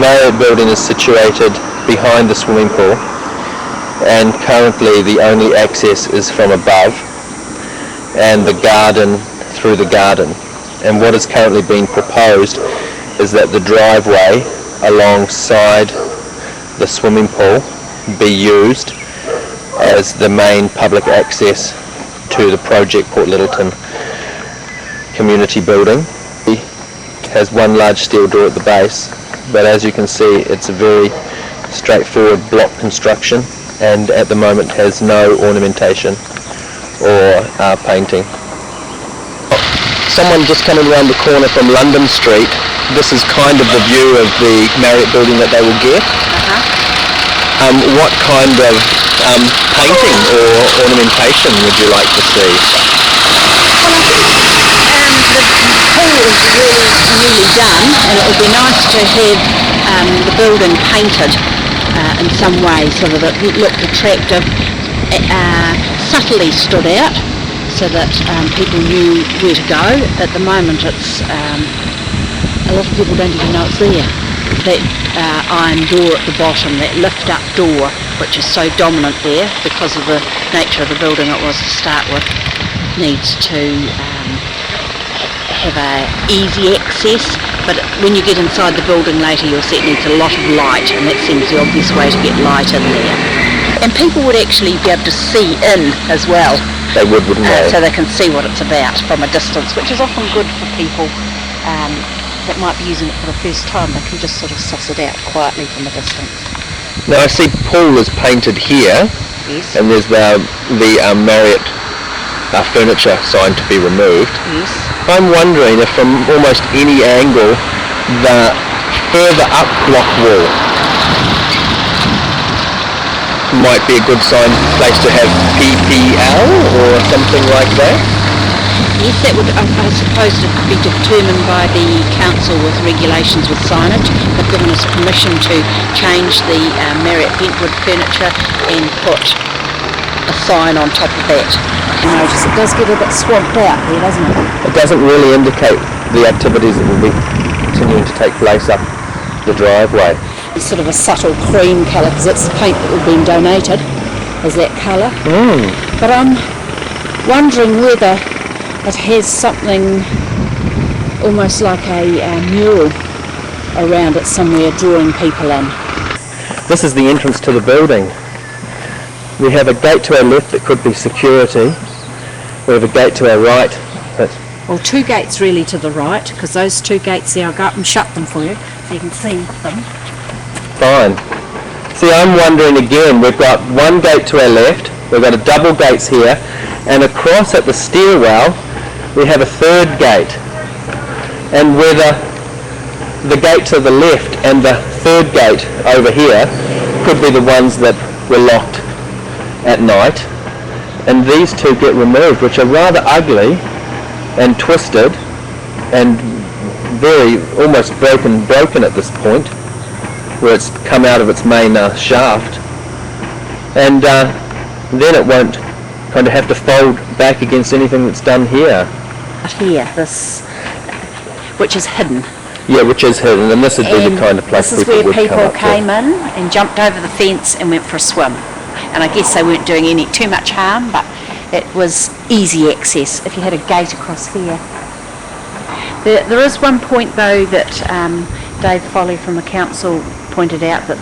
Marriot Building is situated behind the swimming pool, and currently the only access is from above and the garden through the garden. And what is currently being proposed is that the driveway alongside the swimming pool be used as the main public access to the Project Port Lyttelton community building. It has one large steel door at the base, but as you can see it's a very straightforward block construction and at the moment has no ornamentation or painting. Someone just coming around the corner from London Street, this is kind of the view of the Marriott Building that they will get. What kind of painting or ornamentation would you like to see? Well, I think the pool is really nearly done, and it would be nice to have the building painted in some way so that it looked attractive, subtly stood out so that people knew where to go. At the moment it's a lot of people don't even know it's there. That iron door at the bottom, that lift up door, which is so dominant there because of the nature of the building it was to start with, needs to have a easy access, but when you get inside the building later you'll see it needs a lot of light, and that seems the obvious way to get light in there. And people would actually be able to see in as well. They would, wouldn't they? So they can see what it's about from a distance, which is often good for people that might be using it for the first time. They can just sort of suss it out quietly from a distance. Now I see Paul is painted here, Yes. and there's the Marriott furniture sign to be removed. Yes. I'm wondering if from almost any angle the further up block wall might be a good place to have PPL or something like that. Yes, that would, I suppose, it could be determined by the council with regulations with signage. They've given us permission to change the Marriott Bentwood furniture and put a sign on top of that. You notice it does get a bit swamped out there, doesn't it? It doesn't really indicate the activities that will be continuing to take place up the driveway. It's sort of a subtle cream colour because it's the paint that would have been donated as that colour. But I'm wondering whether it has something almost like a mural around it somewhere drawing people in. This is the entrance to the building. We have a gate to our left that could be security. We have a gate to our right. Well, two gates really to the right, because those two gates there, I'll go up and shut them for you so you can see them. Fine. See, I'm wondering again, we've got one gate to our left, we've got a double gates here, and across at the stairwell we have a third gate. And whether the gate to the left and the third gate over here could be the ones that were locked at night, and these two get removed, which are rather ugly and twisted and very almost broken at this point, where it's come out of its main shaft, and then it won't kind of have to fold back against anything that's done here. Here, this, which is hidden. Yeah, which is hidden, and this would be the kind of place this is people where would people come up came in and jumped over the fence and went for a swim. And I guess they weren't doing too much harm, but it was easy access if you had a gate across here. There is one point though that Dave Foley from the council pointed out, that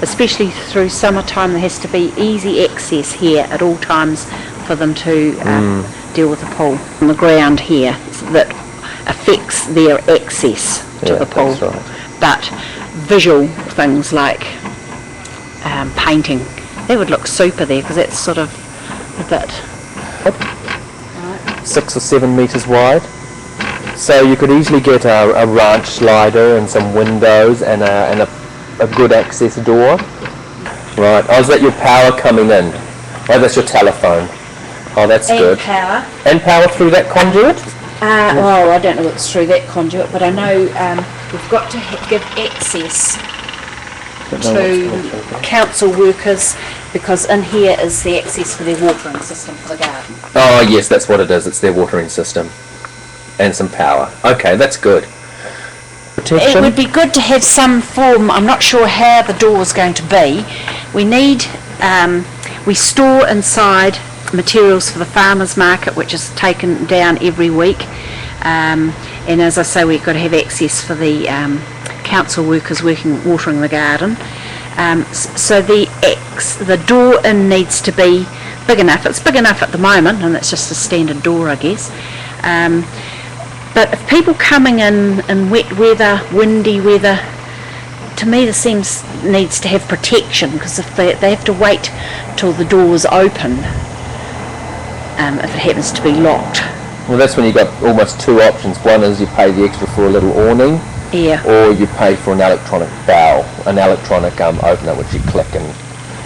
especially through summertime there has to be easy access here at all times for them to deal with the pool. On the ground here that affects their access to the pool. That's right. But visual things like painting, that would look super there because it's sort of a bit 6 or 7 metres wide. So you could easily get a ranch slider and some windows and a good access door. Right, oh, is that your power coming in? Oh, that's your telephone. Oh, that's good. Power. And power through that conduit? Well, I don't know what's through that conduit, but I know we've got to give access to council workers, because in here is the access for their watering system for the garden. Oh yes, that's what it is. It's their watering system. And some power. Okay, that's good. protection? It would be good to have some form. I'm not sure how the door is going to be. We need, we store inside materials for the farmers market, which is taken down every week. And as I say, we've got to have access for the council workers watering the garden. So the door in needs to be big enough. It's big enough at the moment, and it's just a standard door, I guess. But if people coming in wet weather, windy weather, to me this needs to have protection, because if they have to wait till the door's open, if it happens to be locked. Well, that's when you've got almost two options. One is you pay the extra for a little awning, or you pay for an electronic bell, an electronic opener which you click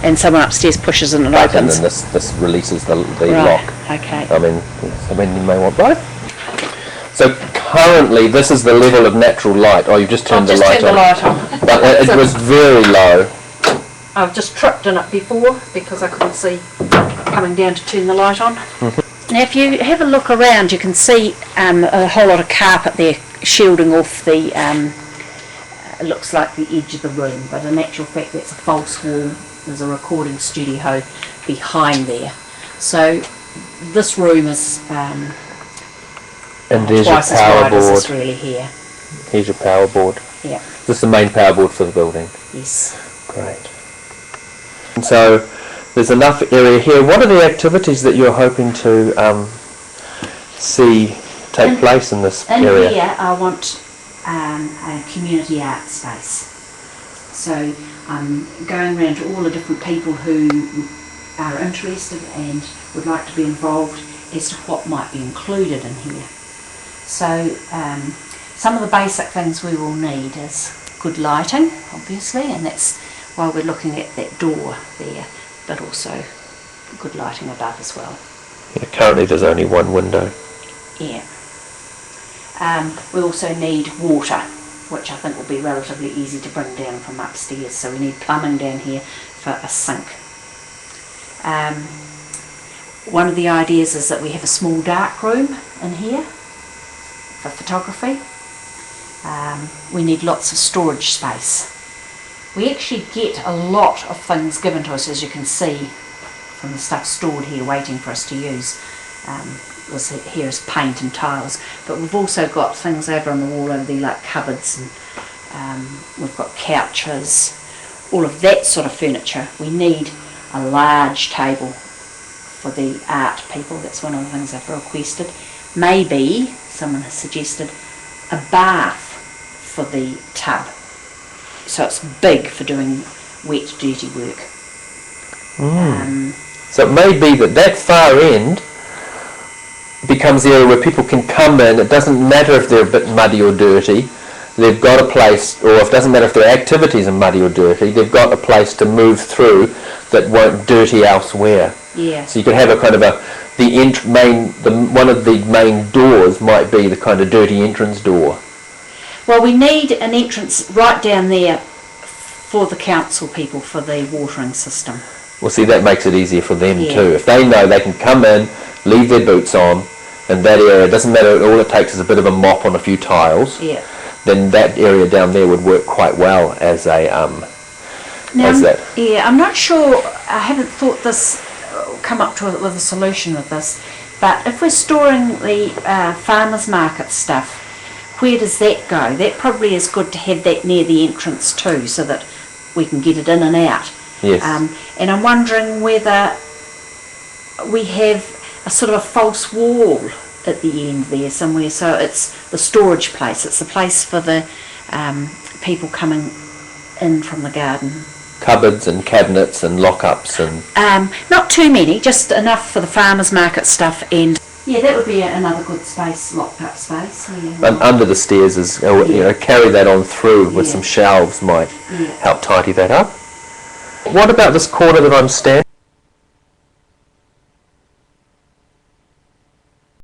and someone upstairs pushes and it opens. opens. And then this releases the Right, lock. okay. I mean, you may want both. So currently this is the level of natural light. Oh, you've just turned the light on. But it was very low. I've just tripped in it before because I couldn't see coming down to turn the light on. Now if you have a look around, you can see a whole lot of carpet there shielding off the, it looks like the edge of the room, but in actual fact that's a false wall. There's a recording studio behind there. So this room is and there's twice your as power wide as this board. really here. Here's your power board. Yeah. This is the main power board for the building. Yes. Great. And so there's enough area here. What are the activities that you're hoping to see take place in this area? In here I want a community art space. So I'm going around to all the different people who are interested and would like to be involved as to what might be included in here. So some of the basic things we will need is good lighting, obviously, and that's why we're looking at that door there, but also good lighting above as well. Yeah, currently there's only one window. Yeah. We also need water, which I think will be relatively easy to bring down from upstairs. So we need plumbing down here for a sink. One of the ideas is that we have a small dark room in here for photography. We need lots of storage space. We actually get a lot of things given to us, as you can see from the stuff stored here waiting for us to use. This here is paint and tiles, but we've also got things over on the wall over there like cupboards, and we've got couches, all of that sort of furniture. We need a large table for the art people. That's one of the things I've requested. Maybe someone has suggested a bath for the tub, so it's big for doing wet, dirty work. So it may be that far end becomes the area where people can come in. It doesn't matter if they're a bit muddy or dirty. They've got a place, or it doesn't matter if their activities are muddy or dirty, they've got a place to move through that won't dirty elsewhere. Yeah. So you could have a kind of one of the main doors might be the kind of dirty entrance door. Well, we need an entrance right down there for the council people for the watering system. Well, see, that makes it easier for them Yeah. too. If they know they can come in, leave their boots on, and that area, it doesn't matter, all it takes is a bit of a mop on a few tiles, Yeah. then that area down there would work quite well as a, as that. Yeah, I'm not sure, I haven't thought this, come up with a solution with this, but if we're storing the farmers market stuff, where does that go? That probably is good to have that near the entrance too, so that we can get it in and out. Yes. And I'm wondering whether we have a sort of a false wall at the end there somewhere, so it's the storage place, it's the place for the people coming in from the garden. Cupboards and cabinets and lockups and... Not too many, just enough for the farmers market stuff, and yeah, that would be another good space, locked up space. Yeah. And under the stairs is, you know, carry that on through with some shelves might help tidy that up. What about this corner that I'm standing